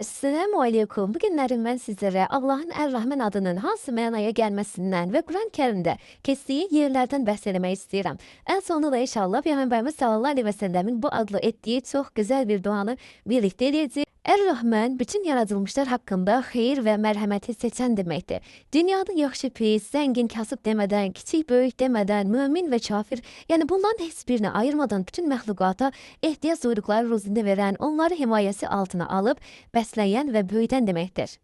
Esselamu aleyküm. Bugünlərin mən sizlərə Allahın Ər-Rəhman adının hansı mənaya gəlməsindən və Quran-Kərimdə keçdiyi yerlərdən bəhs eləmək istəyirəm. Ən sonunda da inşallah Peyğəmbərimiz sallallahu əleyhi və səlləmin bu adlı etdiyi çox gözəl bir duanı birlikdə edəcəyik. Ər-Rəhman bütün yaradılmışlar haqqında xeyir və mərhəməti seçən deməkdir. Dünyada yaxşı pis, zəngin kasıb demədən, kiçik böyük demədən, mömin və kafir, yəni bunların heç birini ayırmadan bütün məxluqata ehtiyac duyduqları ruzini verən, onları himayəsi altına alıb bəsləyən və böyüdən deməkdir.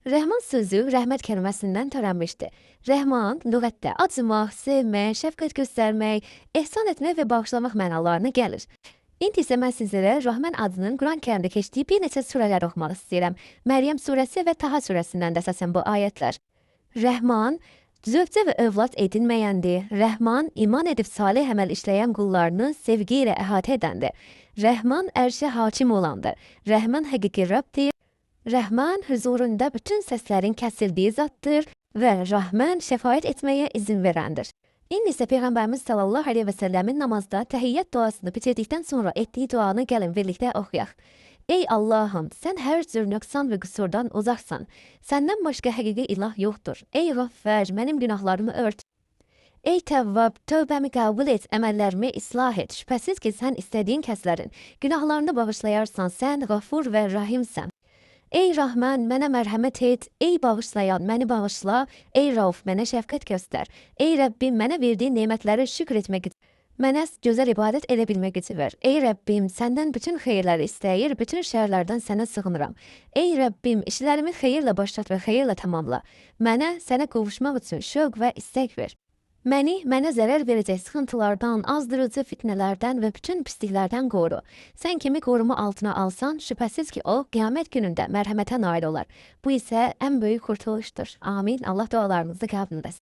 Rəhman sözü rəhmət kəlməsindən törənmişdir. Rəhman lüğətdə acımaq, sevmək, şəfqət göstərmək, ehsan etmək və bağışlamaq mənalarına gəlir. İndi isə mən sizlərə Rəhman adının Quran-Kərimdə keçdiyi bir neçə surələr oxumaq istəyirəm. Məryəm surəsi və Taha surəsindən də əsasən bu ayətlər. Rəhman zövcə və övlad edinməyəndir. Rəhman iman edib salih əməl işləyən qullarını sevgi ilə əhatə edəndir. Rəhman ərşə hakim olandır. Rəhman həqiqi Rəbbdir. Rəhman huzurunda bütün səslərin kəsildiyi zatdır və Rəhman şəfaət etməyə izin verəndir. İndi isə Peyğəmbərimiz sallallahu əleyhi və səlləmin namazda təhiyyət duasını bitirdikdən sonra etdiyi duanı gəlin birlikdə oxuyaq. Ey Allahım, sən hər cür nöqsan və qüsurdan uzaqsan. Səndən başqa həqiqi ilah yoxdur. Ey G'affar, mənim günahlarımı ört. Ey Təvvab, tövbəmi qəbul et, əməllərimi islah et. Şübhəsiz ki, sən istədiyin kəslərin günahlarını bağışlayarsan, sən G'afur və Rahimsən. Ey Rahman, mənə mərhəmət et. Ey bağışlayan, məni bağışla. Ey Rauf, mənə şəfqət göstər. Ey Rəbbim, mənə verdiyin nemətləri şükür etmək üçün. Mənə gözəl ibadət edə bilmək üçün ver. Ey Rəbbim, səndən bütün xeyirləri istəyir, bütün şərlərdən sənə sığınıram. Ey Rəbbim, işlərimi xeyirlə başlat və xeyirlə tamamla. Mənə sənə qovuşmaq üçün şövq və istək ver. Mənə zərər verəcək sıxıntılardan, azdırıcı fitnələrdən və bütün pisliklərdən qoru. Sən kimi qoruma altına alsan, şübhəsiz ki, o, qiyamət günündə mərhəmətə nail olar. Bu isə ən böyük qurtuluşdur. Amin. Allah dualarımızı qəbul etsin.